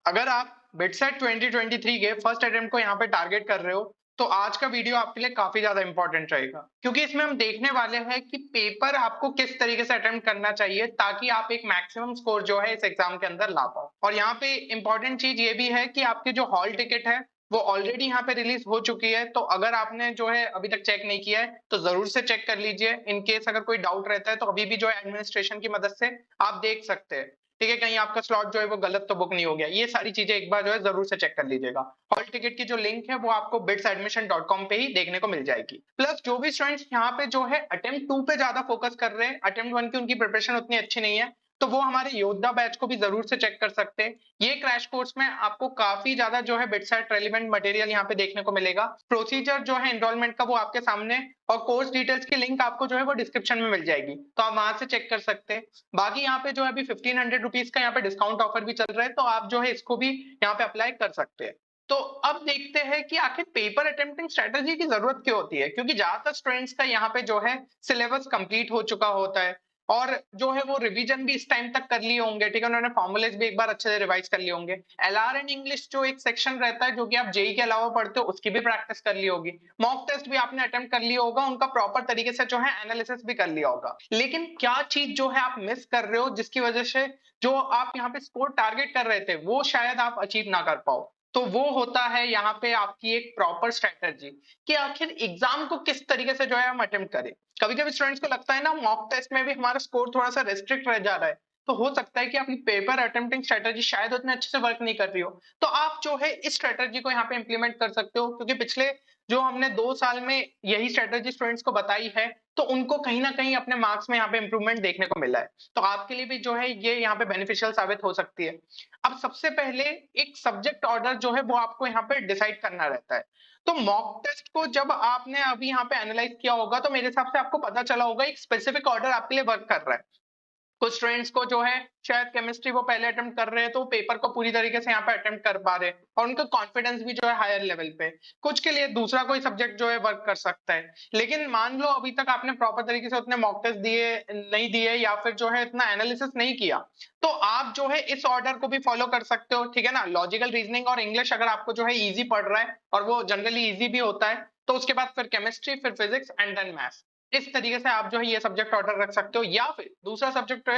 अगर आप बिटसेट 2023 के फर्स्ट अटेम्प्ट को यहाँ पे टारगेट कर रहे हो, तो आज का वीडियो आपके लिए काफी ज्यादा इंपॉर्टेंट रहेगा, क्योंकि इसमें हम देखने वाले हैं कि पेपर आपको किस तरीके से अटेम्प्ट करना चाहिए ताकि आप एक मैक्सिमम स्कोर जो है इस एग्जाम के अंदर ला पाओ। और यहाँ पे इंपॉर्टेंट चीज ये भी है कि आपके जो हॉल टिकट है वो ऑलरेडी यहाँ पे रिलीज हो चुकी है, तो अगर आपने जो है अभी तक चेक नहीं किया है तो जरूर से चेक कर लीजिए। इन केस अगर कोई डाउट रहता है तो अभी भी जो है एडमिनिस्ट्रेशन की मदद से आप देख सकते हैं। ठीक है, कहीं आपका स्लॉट जो है वो गलत तो बुक नहीं हो गया। ये सारी चीजें एक बार जो है जरूर से चेक कर लीजिएगा। हॉल टिकट की जो लिंक है वो आपको bitsadmission.com पे ही देखने को मिल जाएगी। प्लस जो भी स्टूडेंट्स यहाँ पे जो है अटेम्प्ट 2 पे ज्यादा फोकस कर रहे हैं, अटेम्प्ट 1 की उनकी प्रिपरेशन उतनी अच्छी नहीं है, तो वो हमारे योद्धा बैच को भी जरूर से चेक कर सकते हैं। ये क्रैश कोर्स में आपको काफी ज्यादा जो है बिटसेट रेलिवेंट मटेरियल यहाँ पे देखने को मिलेगा। प्रोसीजर जो है एनरोलमेंट का वो आपके सामने, और कोर्स डिटेल्स की लिंक आपको जो है वो डिस्क्रिप्शन में मिल जाएगी, तो आप वहां से चेक कर सकते हैं। बाकी यहाँ पे जो है अभी 1500 रुपीज का यहाँ पे डिस्काउंट ऑफर भी चल रहा है, तो आप जो है इसको भी यहाँ पे अप्लाई कर सकते हैं। तो अब देखते हैं कि आखिर पेपर अटेम्प्टिंग स्ट्रेटजी की जरूरत क्यों होती है, क्योंकि ज्यादातर स्टूडेंट्स का यहाँ पे जो है सिलेबस कंप्लीट हो चुका होता है, और जो है वो रिवीजन भी इस टाइम तक कर लिए होंगे। ठीक है, उन्होंने फॉर्मुलेज भी एक बार अच्छे से रिवाइज कर लिए होंगे। एलआर एंड इंग्लिश जो एक सेक्शन रहता है जो कि आप जेई के अलावा पढ़ते हो, उसकी भी प्रैक्टिस कर ली होगी। मॉक टेस्ट भी आपने अटेम्प्ट कर लिया होगा, उनका प्रॉपर तरीके से जो है एनालिसिस भी कर लिया होगा। लेकिन क्या चीज जो है आप मिस कर रहे हो, जिसकी वजह से जो आप यहाँ पे स्कोर टारगेट कर रहे थे वो शायद आप अचीव ना कर पाओ, तो वो होता है यहाँ पे आपकी एक प्रॉपर स्ट्रेटजी कि आखिर एग्जाम को किस तरीके से जो है हम अटेम्प्ट करें। कभी कभी स्टूडेंट्स को लगता है ना मॉक टेस्ट में भी हमारा स्कोर थोड़ा सा रेस्ट्रिक्ट रह जा रहा है, तो हो सकता है कि आपकी पेपर अटेम्प्टिंग स्ट्रेटजी शायद उतने अच्छे से वर्क नहीं कर रही हो। तो आप जो है इस स्ट्रेटजी को यहाँ पे इंप्लीमेंट कर सकते हो, क्योंकि पिछले जो हमने 2 साल में यही स्ट्रेटजी स्टूडेंट्स को बताई है, तो उनको कहीं ना कहीं अपने मार्क्स में यहाँ पे इंप्रूवमेंट देखने को मिला है। तो आपके लिए भी जो है ये यहाँ पे बेनिफिशियल साबित हो सकती है। अब सबसे पहले एक सब्जेक्ट ऑर्डर जो है वो आपको यहाँ पे डिसाइड करना रहता है। तो मॉक टेस्ट को जब आपने अभी यहाँ पे एनालाइज किया होगा, तो मेरे हिसाब से आपको पता चला होगा एक स्पेसिफिक ऑर्डर आपके लिए वर्क कर रहा है। कुछ स्टूडेंट्स को जो है शायद केमिस्ट्री वो पहले अटेम्प्ट कर रहे हैं, तो पेपर को पूरी तरीके से यहाँ पे अटेम्प्ट कर पा रहे हैं और उनका कॉन्फिडेंस भी जो है हायर लेवल पे। कुछ के लिए दूसरा कोई सब्जेक्ट जो है वर्क कर सकता है। लेकिन मान लो अभी तक आपने प्रॉपर तरीके से उतने मॉक टेस्ट दिए नहीं दिए, या फिर जो है इतना एनालिसिस नहीं किया, तो आप जो है इस ऑर्डर को भी फॉलो कर सकते हो। ठीक है ना, लॉजिकल रीजनिंग और इंग्लिश अगर आपको जो है इजी पड़ रहा है, और वो जनरली इजी भी होता है, तो उसके बाद फिर केमिस्ट्री, फिर फिजिक्स एंड देन मैथ्स। इस तरीके से आप जो है ये सब्जेक्ट ऑर्डर रख सकते हो। या फिर दूसरा सब्जेक्ट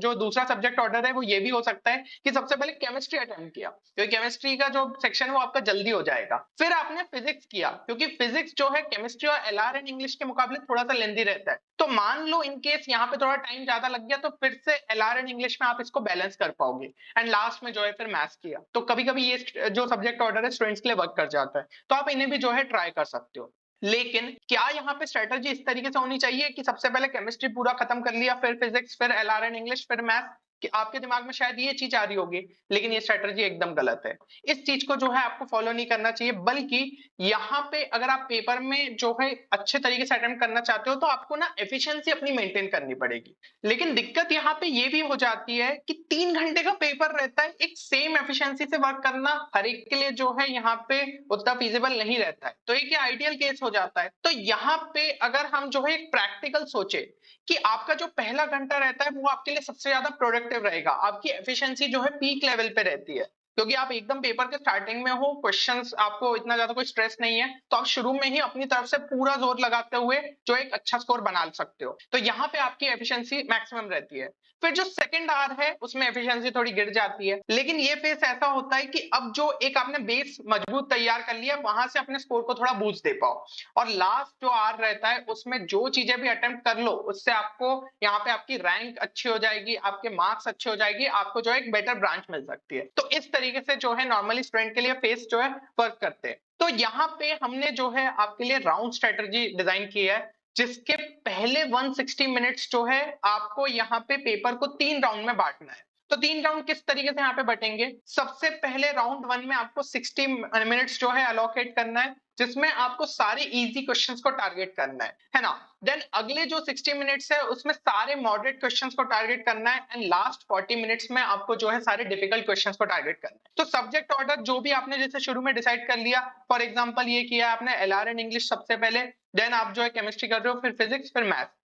जो दूसरा सब्जेक्ट ऑर्डर है वो ये भी हो सकता है कि सबसे पहले केमिस्ट्री अटेम्प्ट किया, क्योंकि केमिस्ट्री का जो सेक्शन है वो आपका जल्दी हो जाएगा। फिर आपने फिजिक्स किया, क्योंकि फिजिक्स जो है केमिस्ट्री और एलआर एंड इंग्लिश के मुकाबले थोड़ा सा लेंदी रहता है। तो मान लो इन केस यहाँ पे थोड़ा टाइम ज्यादा लग गया, तो फिर से एलआर एंड इंग्लिश में आप इसको बैलेंस कर पाओगे। एंड लास्ट में जो है फिर मैथ्स किया। तो कभी कभी ये जो सब्जेक्ट ऑर्डर है स्टूडेंट्स के लिए वर्क कर जाता है, तो आप इन्हें भी जो है ट्राई कर सकते हो। लेकिन क्या यहाँ पे स्ट्रेटजी इस तरीके से होनी चाहिए कि सबसे पहले केमिस्ट्री पूरा खत्म कर लिया, फिर फिजिक्स, फिर एलआर एंड इंग्लिश, फिर मैथ्स? कि आपके दिमाग में शायद ये चीज आ रही होगी, लेकिन ये स्ट्रेटजी एकदम गलत है। इस चीज को जो है आपको फॉलो नहीं करना चाहिए, बल्कि यहाँ पे अगर आप पेपर में जो है अच्छे तरीके से अटेम्प्ट करना चाहते हो, तो आपको ना एफिशिएंसी अपनी मेंटेन करनी पड़ेगी। लेकिन दिक्कत यहाँ पे ये भी हो जाती है कि 3 घंटे का पेपर रहता है, एक सेम एफिशिएंसी से वर्क करना हर एक के लिए जो है यहाँ पे उतना फीजिबल नहीं रहता है। तो एक आइडियल केस हो जाता है। तो यहाँ पे अगर हम जो है एक प्रैक्टिकल सोचे कि आपका जो पहला घंटा रहता है वो आपके लिए सबसे ज्यादा प्रोडक्टिव रहेगा, आपकी एफिशिएंसी जो है पीक लेवल पे रहती है, क्योंकि आप एकदम पेपर के स्टार्टिंग में हो, क्वेश्चंस आपको इतना ज्यादा कोई स्ट्रेस नहीं है, तो आप शुरू में ही अपनी तरफ से पूरा जोर लगाते हुए जो एक अच्छा स्कोर बना सकते हो। तो यहाँ पे आपकी एफिशिएंसी मैक्सिमम रहती है। फिर जो सेकंड आवर है उसमें एफिशिएंसी थोड़ी गिर जाती है, लेकिन ये फेस ऐसा होता है कि अब जो एक आपने बेस मजबूत तैयार कर लिया, वहां से अपने स्कोर को थोड़ा बूस्ट दे पाओ। और लास्ट जो आवर रहता है उसमें जो चीजें भी अटेम्प्ट कर लो, उससे आपको यहाँ पे आपकी रैंक अच्छी हो जाएगी, आपके मार्क्स अच्छे हो जाएगी, आपको जो है एक बेटर ब्रांच मिल सकती है। तो इस तरीके से जो है नॉर्मली स्टूडेंट के लिए फेस जो है वर्क करते हैं। तो यहाँ पे हमने जो है आपके लिए राउंड स्ट्रेटजी डिजाइन की है, जिसके पहले 160 मिनट्स जो है आपको यहाँ पे पेपर को 3 राउंड में बांटना है। तो 3 राउंड किस तरीके से यहाँ पे बटेंगे? सबसे पहले राउंड 1 में आपको 60 मिनट्स जो है अलोकेट करना है, जिसमें आपको सारे इजी क्वेश्चंस को टारगेट करना है ना? देन अगले जो 60 मिनट्स है उसमें सारे मॉडरेट क्वेश्चंस को टारगेट करना है, एंड लास्ट 40 मिनट्स में आपको जो है सारे डिफिकल्ट क्वेश्चंस को टारगेट करना है। तो सब्जेक्ट ऑर्डर जो भी आपने जैसे शुरू में डिसाइड कर लिया, फॉर एग्जांपल ये किया आपने एलआर एंड इंग्लिश सबसे पहले, देन आप जो है केमिस्ट्री कर रहे हो, फिर फिजिक्स, फिर मैथ।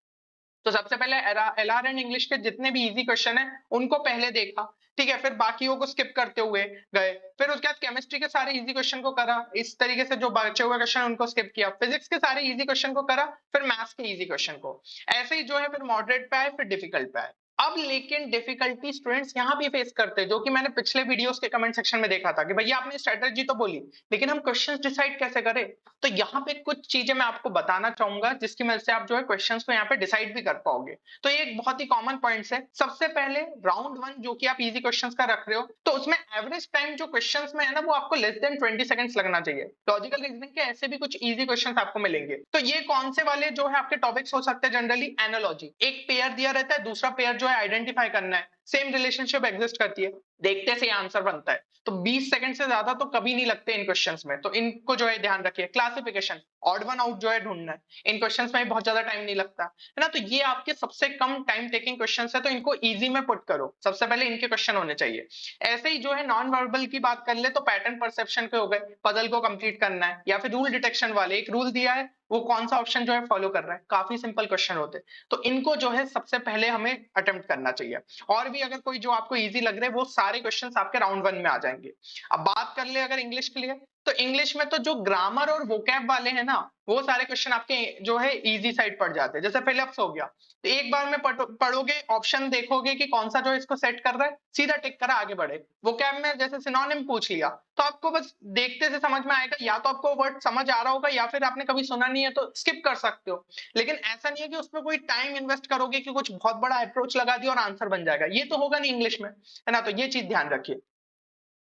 तो सबसे पहले एलआर एंड इंग्लिश के जितने भी इजी क्वेश्चन है उनको पहले देखा। ठीक है, फिर बाकियों को स्किप करते हुए गए। फिर उसके बाद केमिस्ट्री के सारे इजी क्वेश्चन को करा, इस तरीके से जो बचे हुए क्वेश्चन उनको स्किप किया। फिजिक्स के सारे इजी क्वेश्चन को करा, फिर मैथ्स के इजी क्वेश्चन को। ऐसे ही जो है फिर मॉडरेट पे आए, फिर डिफिकल्ट पे आए। अब लेकिन डिफिकल्टी स्टूडेंट्स यहाँ भी फेस करते हैं, जो कि मैंने पिछले वीडियोस के कमेंट सेक्शन में देखा था कि भैया आपने स्ट्रेटजी तो बोली, लेकिन हम क्वेश्चंस डिसाइड कैसे करें? तो यहाँ पे कुछ चीजें मैं आपको बताना चाहूंगा जिसकी मदद से आप जो है क्वेश्चंस को यहाँ पे डिसाइड भी कर पाओगे। तो ये एक बहुत ही कॉमन पॉइंट्स है। सबसे पहले राउंड 1 जो कि आप इजी क्वेश्चंस का रख रहे हो, तो उसमें एवरेज टाइम जो क्वेश्चंस में है ना, वो आपको लेस देन 20 सेकंड्स लगना चाहिए। लॉजिकल रीजनिंग के ऐसे भी कुछ इजी क्वेश्चंस आपको मिलेंगे। तो ये कौन से वाले जो है आपके टॉपिक्स हो सकते हैं जनरली? एनालॉजी, एक पेयर दिया रहता है, दूसरा पेयर जो है आइडेंटिफाई करना है, सेम रिलेशनशिप एग्जिस्ट करती है, देखते से आंसर बनता है। तो 20 सेकंड से ज्यादा तो कभी नहीं लगते इन क्वेश्चंस में, तो इनको जो है ध्यान रखिए। क्लासिफिकेशन, ऑड वन आउट जो है ढूंढना है, इन क्वेश्चंस में बहुत ज्यादा टाइम नहीं लगता है ना। तो ये आपके सबसे कम टाइम टेकिंग क्वेश्चंस है, तो इनको इजी में पुट करो, सबसे पहले इनके क्वेश्चन होने चाहिए। ऐसे ही जो है नॉन वर्बल की बात कर ले तो पैटर्न परसेप्शन के हो गए, पजल को कंप्लीट करना है, या फिर रूल डिटेक्शन वाले, एक रूल दिया है वो कौन सा ऑप्शन जो है फॉलो कर रहा है, काफी सिंपल क्वेश्चन होते हैं। तो इनको जो है सबसे पहले हमें अटेम्प्ट करना चाहिए। और भी अगर कोई जो आपको इजी लग रहे हैं, वो सारे क्वेश्चंस आपके राउंड 1 में आ जाएंगे। अब बात कर ले अगर इंग्लिश के लिए, तो इंग्लिश में तो जो ग्रामर और वोकैब वाले हैं ना, वो सारे क्वेश्चन आपके जो है इजी साइड पड़ जाते हैं। जैसे फिलिप्स हो गया, तो एक बार में पढ़ोगे, ऑप्शन देखोगे कि कौन सा जो है इसको सेट कर रहा है, सीधा टिक करा, आगे बढ़े। वोकैब में जैसे सिनोनिम पूछ लिया, तो आपको बस देखते से समझ में आएगा, या तो आपको वर्ड समझ आ रहा होगा या फिर आपने कभी सुना नहीं है तो स्किप कर सकते हो। लेकिन ऐसा नहीं है कि उसमें कोई टाइम इन्वेस्ट करोगे कि कुछ बहुत बड़ा अप्रोच लगा दिया और आंसर बन जाएगा, ये तो होगा नहीं इंग्लिश में, है ना। तो ये चीज ध्यान रखिए।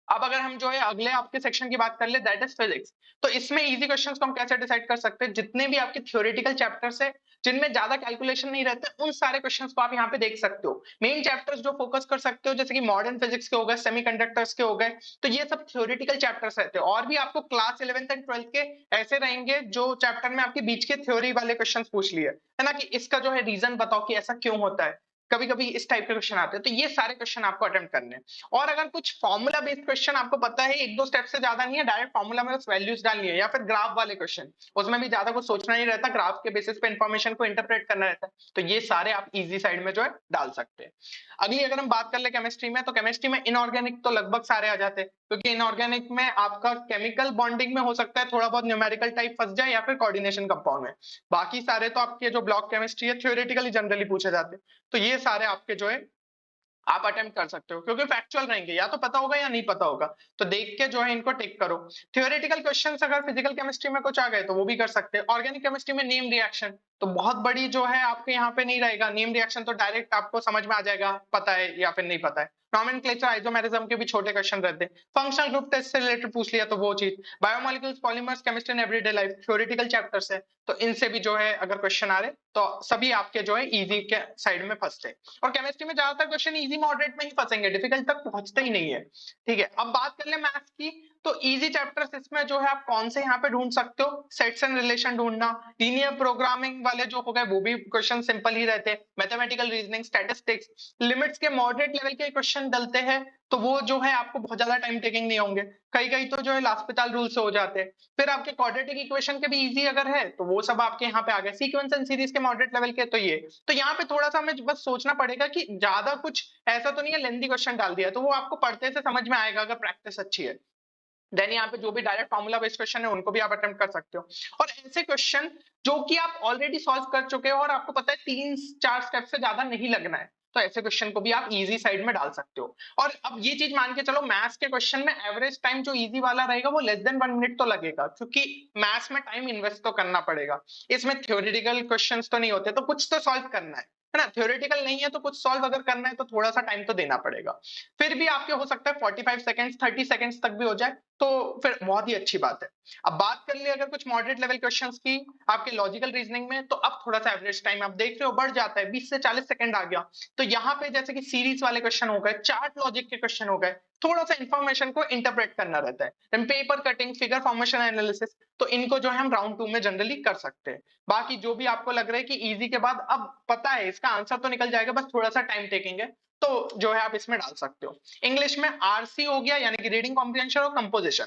अब अगर हम जो है अगले आपके सेक्शन की बात कर ले, दैट इज फिजिक्स, तो इसमें इजी क्वेश्चंस को हम कैसे डिसाइड कर सकते हैं? जितने भी आपके थ्योरेटिकल चैप्टर्स है, जिनमें ज्यादा कैलकुलेशन नहीं रहते, उन सारे क्वेश्चंस को आप यहाँ पे देख सकते हो। मेन चैप्टर्स जो फोकस कर सकते हो, जैसे कि मॉडर्न फिजिक्स के हो गए, सेमीकंडक्टर्स के हो गए, तो ये सब थ्योरेटिकल चैप्टर्स रहते हैं। और भी आपको क्लास 11th एंड 12th के ऐसे रहेंगे जो चैप्टर में आपके बीच के थ्योरी वाले क्वेश्चन पूछ लिए, है ना, कि इसका जो है रीजन बताओ कि ऐसा क्यों होता है। कभी कभी इस टाइप के क्वेश्चन आते हैं, तो ये सारे क्वेश्चन आपको अटेम्प्ट करने हैं। और अगर कुछ फॉर्मूला बेस्ड क्वेश्चन आपको पता है, एक दो स्टेप से ज्यादा नहीं है, डायरेक्ट फॉर्मूला में बस वैल्यूज डालनी है, या फिर ग्राफ वाले क्वेश्चन, उसमें भी ज्यादा कुछ सोचना नहीं रहता, ग्राफ के बेसिस पे इंफॉर्मेशन को इंटरप्रेट करना रहता है, तो ये सारे आप इजी साइड में जो है डाल सकते हैं। अगली अगर हम बात कर ले केमिस्ट्री में, तो केमिस्ट्री में इनऑर्गेनिक तो लगभग सारे आ जाते हैं, क्योंकि इनऑर्गेनिक में आपका केमिकल बॉन्डिंग में हो सकता है थोड़ा बहुत न्यूमेरिकल टाइप फंस जाए, या फिर कोऑर्डिनेशन कंपाउंड में। बाकी सारे तो आपके जो ब्लॉक केमिस्ट्री है, थ्योरेटिकली जनरली पूछे जाते हैं, तो ये सारे आपके जो है आप अटेम्प्ट कर सकते हो, क्योंकि फैक्चुअल रहेंगे, या तो पता होगा या नहीं पता होगा, तो देख के जो है इनको टिक करो। थ्योरेटिकल क्वेश्चंस अगर फिजिकल केमिस्ट्री में कुछ आ गए तो वो भी कर सकते हैं। ऑर्गेनिक केमिस्ट्री में नेम रिएक्शन तो बहुत बड़ी जो है आपके यहाँ पे नहीं रहेगा, नेम रिएक्शन तो डायरेक्ट आपको समझ में आ जाएगा, पता है या फिर नहीं पता है। नॉमेनक्लेचर, आइसोमेरिज्म के भी छोटे क्वेश्चन रहते हैं। फंक्शनल ग्रुप टेस्ट से रिलेटेड पूछ लिया तो वो चीज। Biomolecules, polymers, chemistry in everyday life, theoretical chapters है, तो इनसे भी जो है अगर क्वेश्चन आ रहे तो सभी आपके जो है इजी के साइड में फंसते हैं। और केमिस्ट्री में ज्यादातर क्वेश्चन इजी मॉडरेट में ही फंसेंगे, डिफिकल्ट तक पहुंचते ही नहीं है। ठीक है, अब बात कर ले मैथ्स की, तो इजी चैप्टर्स इसमें जो है आप कौन से यहाँ पे ढूंढ सकते हो? सेट्स एंड रिलेशन ढूंढना, लीनियर प्रोग्रामिंग वाले जो हो गए वो भी क्वेश्चन सिंपल ही रहते हैं, मैथमेटिकल रीजनिंग, स्टैटिस्टिक्स, लिमिट्स के मॉडरेट लेवल के क्वेश्चन डलते हैं, तो वो जो है आपको बहुत ज्यादा टाइम टेकिंग नहीं होंगे। कई कई तो जो है लास्पिताल रूल से हो जाते हैं। फिर आपके क्वाड्रेटिक इक्वेशन के भी इजी अगर है तो वो सब आपके यहाँ पे आ गए। सीक्वेंस एंड सीरीज के मॉडरेट लेवल के, तो ये तो यहाँ पे थोड़ा सा हमें बस सोचना पड़ेगा कि ज्यादा कुछ ऐसा तो नहीं है लेंथी क्वेश्चन डाल दिया, तो वो आपको पढ़ते से समझ में आएगा अगर प्रैक्टिस अच्छी है। देन यहाँ पे जो भी डायरेक्ट फॉर्मूला बेस्ड क्वेश्चन है उनको भी आप अटेम्प्ट कर सकते हो। और ऐसे क्वेश्चन जो कि आप ऑलरेडी सॉल्व कर चुके हो और आपको पता है 3-4 स्टेप से ज्यादा नहीं लगना है, तो ऐसे क्वेश्चन को भी आप इजी साइड में डाल सकते हो। और अब ये चीज मान के चलो, मैथ्स के क्वेश्चन में एवरेज टाइम जो इजी वाला रहेगा वो लेस देन 1 मिनट तो लगेगा, क्योंकि मैथ्स में टाइम इन्वेस्ट तो करना पड़ेगा। इसमें थ्योरेटिकल क्वेश्चंस तो नहीं होते, तो कुछ तो सॉल्व करना है ना। थ्योरेटिकल नहीं है तो कुछ सॉल्व अगर करना है तो थोड़ा सा टाइम तो देना पड़ेगा। फिर भी आपके हो सकता है 45 सेकंड्स 30 सेकंड्स तक भी हो जाए, तो फिर बहुत ही अच्छी बात है। अब बात कर ले अगर कुछ मॉडरेट लेवल क्वेश्चंस की आपके लॉजिकल रीजनिंग में, तो अब थोड़ा सा एवरेज टाइम आप देख रहे हो बढ़ जाता है, 20 से 40 सेकंड आ गया। तो यहाँ पे जैसे कि सीरीज वाले क्वेश्चन हो गए, चार्ट लॉजिक के क्वेश्चन हो गए, थोड़ा सा इंफॉर्मेशन को इंटरप्रेट करना रहता है, paper cutting, figure formation analysis, तो इनको जो है हम राउंड 2 में जनरली कर सकते हैं। बाकी जो भी आपको लग रहा है कि इजी के बाद अब पता है इसका आंसर तो निकल जाएगा, बस थोड़ा सा टाइम टेकिंग है, तो जो है आप इसमें डाल सकते हो। इंग्लिश में आरसी हो गया, यानी कि रीडिंग कॉम्प्रिहेंशन और कंपोजिशन,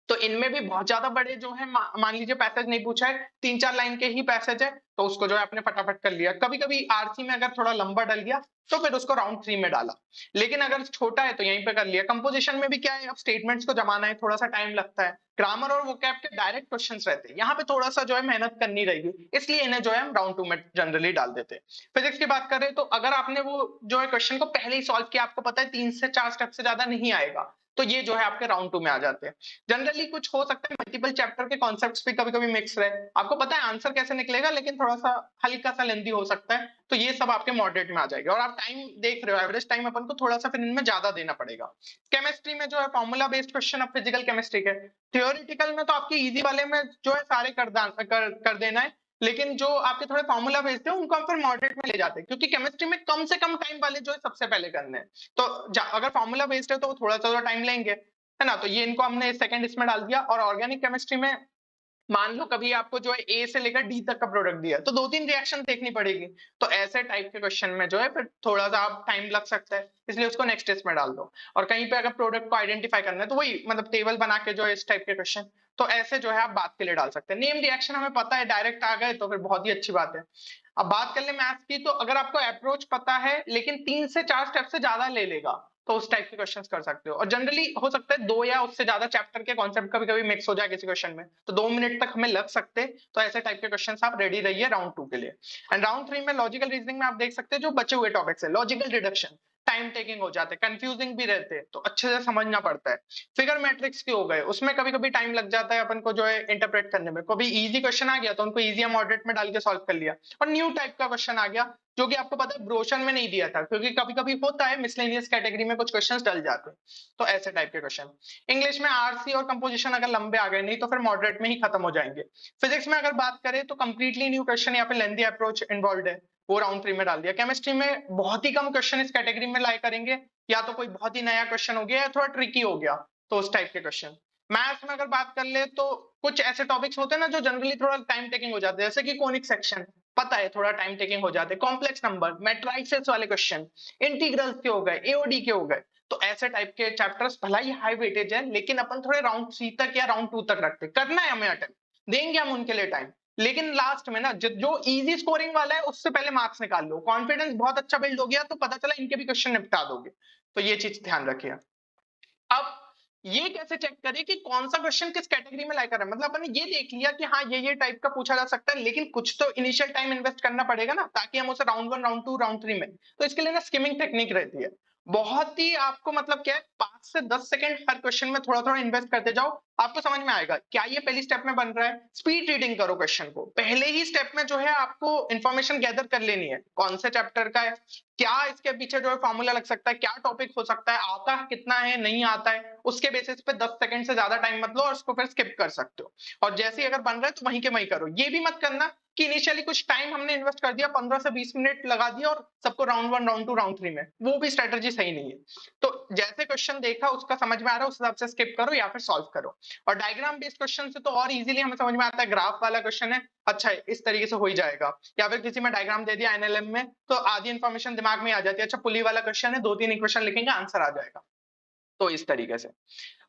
तो इनमें भी बहुत ज्यादा बड़े जो है मान लीजिए पैसेज नहीं पूछा है, 3-4 लाइन के ही पैसेज है, तो उसको जो है आपने फटाफट कर लिया। कभी कभी आरसी में अगर थोड़ा लंबा डल गया तो फिर उसको राउंड 3 में डाला, लेकिन अगर छोटा है तो यहीं पे कर लिया। कंपोजिशन में भी क्या है, अब स्टेटमेंट्स को जमाना है, थोड़ा सा टाइम लगता है। ग्रामर और वोकैब के डायरेक्ट क्वेश्चंस रहते हैं, यहाँ पे थोड़ा सा जो है मेहनत करनी रहेगी, इसलिए इन्हें जो है हम राउंड 2 में जनरली डाल देते हैं। फिजिक्स की बात करें तो अगर आपने वो जो है क्वेश्चन को पहले ही सॉल्व किया, आपको पता है 3 से 4 स्टेप से ज्यादा नहीं आएगा, तो ये जो है आपके राउंड 2 में आ जाते हैं। जनरली कुछ हो सकता है मल्टीपल चैप्टर के कॉन्सेप्ट्स भी कभी-कभी मिक्स रहे। आपको पता है आंसर कैसे निकलेगा, लेकिन थोड़ा-सा हल्का-सा लेंथी हो सकता है, तो ये सब आपके मॉडरेट में आ जाएगा। और आप टाइम देख रहे हो, एवरेज टाइम अपन को थोड़ा-सा फिर इनमें ज्यादा देना पड़ेगा। केमिस्ट्री में जो है फॉर्मूला बेस्ड क्वेश्चन अब फिजिकल केमिस्ट्री के, थ्योरेटिकल में तो आपके इजी वाले में जो है सारे कर देना है, लेकिन जो आपके थोड़े फॉर्मूला बेस्ड है उनको हम फिर मॉडरेट में ले जाते हैं, क्योंकि केमिस्ट्री में कम से कम टाइम वाले जो है सबसे पहले करने हैं। तो अगर फॉर्मूला बेस्ड है तो थोड़ा-सा तो टाइम लेंगे, है ना? तो ये इनको हमने सेकंड इसमें डाल दिया। और ऑर्गेनिक केमिस्ट्री में मान लो कभी आपको जो है ए से लेकर डी तक का प्रोडक्ट दिया है, तो 2-3 रिएक्शन देखनी पड़ेगी। तो ऐसे टाइप के क्वेश्चन में जो है फिर थोड़ा-सा आप टाइम लग सकता है, इसलिए उसको नेक्स्ट इसमें डाल दो। और कहीं पे अगर प्रोडक्ट को आइडेंटिफाई करना है तो वही मतलब टेबल बना के जो है इस टाइप के क्वेश्चन, तो ऐसे जो है आप बात के लिए डाल सकते हैं। नेम रिएक्शन हमें पता है, डायरेक्ट आ गए तो फिर बहुत ही अच्छी बात है। अब बात कर ले मैथ्स की, तो अगर आपको अप्रोच पता है लेकिन 3 से 4 स्टेप से ज्यादा ले लेगा, तो उस टाइप के क्वेश्चंस कर सकते हो। और जनरली हो सकता है 2 या उससे ज्यादा चैप्टर के कॉन्सेप्ट कभी-कभी मिक्स हो जाए किसी क्वेश्चन में, तो 2 मिनट तक हमें लग सकते हैं। तो ऐसे टाइप के क्वेश्चंस आप रेडी रहिए राउंड 2 के लिए। एंड राउंड 3 में लॉजिकल रीजनिंग में आप देख सकते हैं जो बचे हुए टॉपिक्स है, लॉजिकल डिडक्शन, टाइम टेकिंग हो जाते हैं, कंफ्यूजिंग भी रहते हैं, तो अच्छे से समझना पड़ता है। फिगर मैट्रिक्स के हो गए, उसमें कभी-कभी टाइम लग जाता है अपन को जो है इंटरप्रेट करने में। कभी इजी क्वेश्चन आ गया तो उनको इजी या मॉडरेट में डाल के सॉल्व कर लिया। और न्यू टाइप का क्वेश्चन आ गया जो कि आपको पता है ब्रोशर में नहीं दिया था, क्योंकि कभी-कभी होता है मिसलेनियस कैटेगरी में कुछ क्वेश्चंस डल जाते हैं। तो ऐसे टाइप के क्वेश्चन। इंग्लिश में आरसी और कंपोजिशन अगर लंबे आ गए, नहीं तो फिर मॉडरेट में ही खत्म हो जाएंगे। फिजिक्स में अगर बात करें तो कंप्लीटली न्यू क्वेश्चन या फिर लेंथी अप्रोच इन्वॉल्व है, वो राउंड 3 में डाल दिया। केमिस्ट्री में बहुत ही कम क्वेश्चन इस कैटेगरी में लाए करेंगे, या तो कोई बहुत ही नया क्वेश्चन हो गया या थोड़ा ट्रिकी हो गया, तो उस टाइप के क्वेश्चन। मैथ्स में अगर बात कर ले तो कुछ ऐसे टॉपिक्स होते हैं ना जो जनरली थोड़ा टाइम टेकिंग हो जाते हैं, जैसे कि कोनिक सेक्शन, पता है थोड़ा टाइम टेकिंग हो जाते हैं। कॉम्प्लेक्स नंबर, मैट्रिसेस वाले क्वेश्चन, इंटीग्रल्स के हो गए, एओडी के हो गए, तो ऐसे टाइप के चैप्टर्स भला ही हाई वेटेज है, लेकिन अपन थोड़े राउंड 3 तक या राउंड 2 तक रखते हैं। करना है हमें अटेम्प्ट, देंगे हम उनके लिए टाइम, लेकिन लास्ट में ना जो इजी स्कोरिंग वाला है उससे पहले मार्क्स निकाल लो। कॉन्फिडेंस बहुत अच्छा बिल्ड हो गया तो पता चला इनके भी क्वेश्चन निपटा दोगे, तो ये चीज ध्यान रखिए। अब ये कैसे चेक करें कि कौन सा क्वेश्चन किस कैटेगरी में लाइक कर रहा है, मतलब आपने ये देख लिया कि हाँ ये टाइप का पूछा जा सकता है, लेकिन कुछ तो इनिशियल टाइम इन्वेस्ट करना पड़ेगा ना, ताकि हम उसे राउंड 1, राउंड 2, राउंड 3 में, तो इसके लिए ना स्किमिंग टेक्निक रहती है। बहुत ही आपको मतलब क्या है, 5 से 10 सेकंड हर क्वेश्चन में थोड़ा थोड़ा इन्वेस्ट करते जाओ, आपको समझ में आएगा क्या ये पहली स्टेप में बन रहा है। स्पीड रीडिंग करो क्वेश्चन को, पहले ही स्टेप में जो है आपको इंफॉर्मेशन गैदर कर लेनी है, कौन से चैप्टर का है, क्या इसके पीछे जो है फॉर्मूला लग सकता है, क्या टॉपिक हो सकता है, आता कितना है, नहीं आता है, उसके बेसिस पे 10 सेकंड से ज्यादा टाइम मत लो और उसको फिर स्किप कर सकते हो। और जैसे ही अगर बन रहा है तो वहीं के वहीं करो। ये भी मत करना कि इनिशियली कुछ टाइम हमने इन्वेस्ट कर दिया, 15 से 20 मिनट लगा दिया और सबको राउंड 1, राउंड 2, राउंड 3 में, वो भी स्ट्रेटजी सही नहीं है। तो जैसे क्वेश्चन देखा उसका समझ में आ रहा है उस हिसाब से स्किप करो या फिर सॉल्व करो। और डायग्राम बेस्ड क्वेश्चन से तो और इजीली हमें समझ में आता है, ग्राफ वाला क्वेश्चन है, अच्छा इस तरीके से हो ही जाएगा। या फिर किसी में डायग्राम दे दिया एनएलएम में, तो आधी इंफॉर्मेशन दिमाग में आ जाती है, अच्छा पुली वाला क्वेश्चन है, 2-3 इक्वेशन लिखेंगे आंसर आ जाएगा, तो इस तरीके से।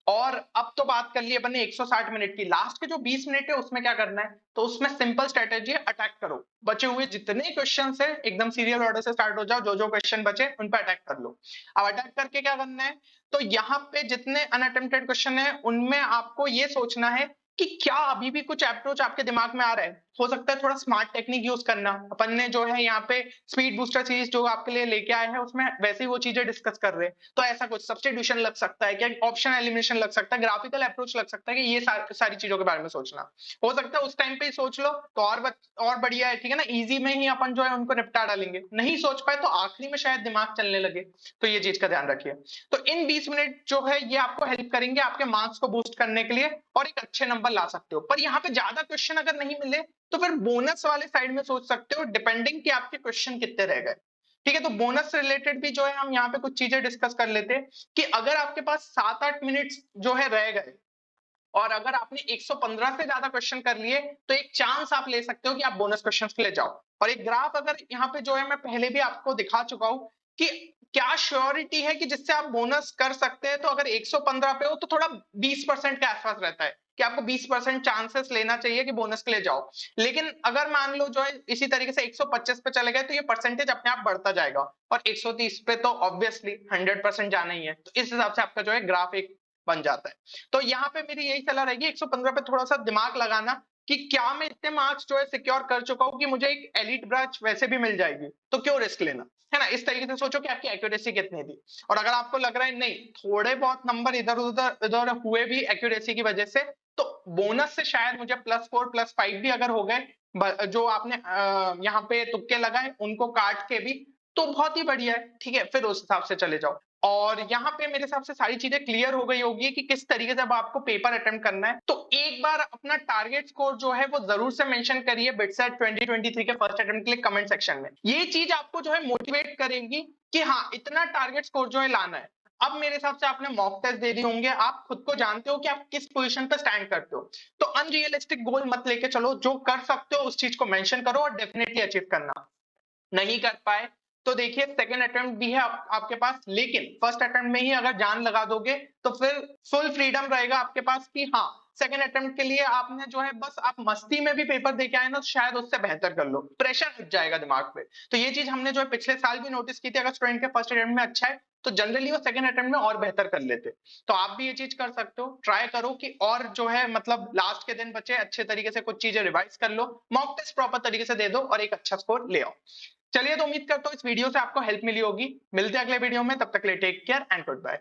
और अब तो बात कर ली अपन ने 160 मिनट की, लास्ट के जो 20 मिनट है उसमें क्या करना है, तो उसमें सिंपल स्ट्रेटेजी है, अटैक करो। बचे हुए जितने क्वेश्चन है एकदम सीरियल ऑर्डर से स्टार्ट हो जाओ, जो जो क्वेश्चन बचे उन पर अटैक कर लो। अब अटैक करके क्या करना है, तो यहाँ पे जितने अनअटेम्प्टेड क्वेश्चन है उनमें आपको ये सोचना है कि क्या अभी भी कुछ अप्रोच आपके दिमाग में आ रहा है। हो सकता है थोड़ा स्मार्ट टेक्निक यूज करना, अपन ने जो है यहाँ पे स्पीड बूस्टर सीरीज जो आपके लिए लेके आए हैं उसमें वैसे ही वो चीजें डिस्कस कर रहे हैं, तो ऐसा कुछ सब्स्टिट्यूशन लग सकता है, क्या ऑप्शन एलिमिनेशन लग सकता है, ग्राफिकल अप्रोच लग सकता है, कि ये सारी चीजों के बारे में सोचना। हो सकता है उस टाइम पे ही सोच लो तो और बढ़िया है, ठीक है ना, इजी में ही अपन जो है उनको निपटा डालेंगे। नहीं सोच पाए तो आखिरी में शायद दिमाग चलने लगे, तो ये चीज का ध्यान रखिए। तो इन 20 मिनट जो है ये आपको हेल्प करेंगे आपके मार्क्स को बूस्ट करने के लिए, और एक अच्छे नंबर ला सकते हो। पर यहाँ पे ज्यादा क्वेश्चन अगर नहीं मिले तो फिर बोनस वाले साइड में सोच सकते हो, डिपेंडिंग कि आपके क्वेश्चन कितने रह गए। ठीक है, तो बोनस से रिलेटेड भी जो है हम यहाँ पे कुछ चीजें डिस्कस कर लेते हैं, कि अगर आपके पास 7-8 मिनट जो है रह गए और अगर आपने 115 से ज्यादा क्वेश्चन कर लिए, तो एक चांस आप ले सकते हो कि आप बोनस क्वेश्चंस के लिए जाओ। और एक ग्राफ अगर यहाँ पे जो है मैं पहले भी आपको दिखा चुका हूं कि क्या श्योरिटी है कि जिससे आप बोनस कर सकते हैं? तो अगर 115 पे हो तो थोड़ा 20% के आसपास रहता है कि आपको 20% चांसेस लेना चाहिए कि बोनस के लिए जाओ। लेकिन अगर मान लो जो है इसी तरीके से 125 पे चले गए तो ये परसेंटेज अपने आप बढ़ता जाएगा और 130 पे तो ऑब्वियसली 100% जाना ही है। तो इस हिसाब से आपका जो है ग्राफ एक बन जाता है। तो यहाँ पे मेरी यही सलाह रहेगी 115 पे थोड़ा-सा दिमाग लगाना कि क्या मैं इतने मार्क्स जो है सिक्योर कर चुका हूँ कि मुझे एक एलीट ब्रांच वैसे भी मिल जाएगी, तो क्यों रिस्क लेना? है ना? इस तरीके से सोचो कि आपकी एक्यूरेसी कितनी थी और अगर आपको लग रहा है नहीं, थोड़े बहुत नंबर इधर-उधर हुए भी एक्यूरेसी की वजह से, तो बोनस से शायद मुझे +4 +5 भी अगर हो गए, जो आपने यहाँ पे तुक्के लगाए उनको काट के भी, तो बहुत ही बढ़िया है, ठीक है? फिर उस हिसाब से चले जाओ। और यहाँ पे मेरे हिसाब से सारी चीजें क्लियर हो गई होगी कि किस तरीके से अब आपको पेपर अटेम्प्ट करना है। तो एक बार अपना टारगेट स्कोर जो है वो जरूर से मेंशन करिए बिटसेट 2023 के फर्स्ट अटेम्प्ट के लिए कमेंट सेक्शन में। ये चीज आपको जो है मोटिवेट करेगी कि हाँ, इतना टारगेट स्कोर जो है लाना है। अब मेरे हिसाब से आपने मॉक टेस्ट दे दिए होंगे, आप खुद को जानते हो कि आप किस पोजीशन पे स्टैंड करते हो। तो अनरियलिस्टिक गोल मत लेके चलो, जो कर सकते हो उस चीज को मेंशन करो और डेफिनेटली अचीव करना। नहीं कर पाए तो देखिए सेकंड अटेम्प्ट भी है आपके पास, लेकिन फर्स्ट अटेम्प्ट में ही अगर जान लगा दोगे तो फिर फुल फ्रीडम रहेगा आपके पास कि हाँ, सेकंड अटेम्प्ट के लिए आपने जो है बस आप मस्ती में भी पेपर दे के आए ना, शायद उससे बेहतर कर लो, प्रेशर हट जाएगा दिमाग पे। तो ये चीज हमने जो है पिछले साल भी नोटिस की थी, अगर स्टूडेंट के फर्स्ट अटेम्प्ट में अच्छा है तो जनरली वो सेकंड अटेम्प्ट में और बेहतर कर लेते। तो आप भी ये चीज कर सकते हो, ट्राई करो कि और जो है मतलब लास्ट के दिन बचे अच्छे तरीके से कुछ चीजें रिवाइज कर लो, मॉक टेस्ट प्रॉपर तरीके से दे दो और एक अच्छा स्कोर ले आओ। चलिए, तो उम्मीद करता हूँ इस वीडियो से आपको हेल्प मिली होगी। मिलते हैं अगले वीडियो में, तब तक के लिए take care and good bye.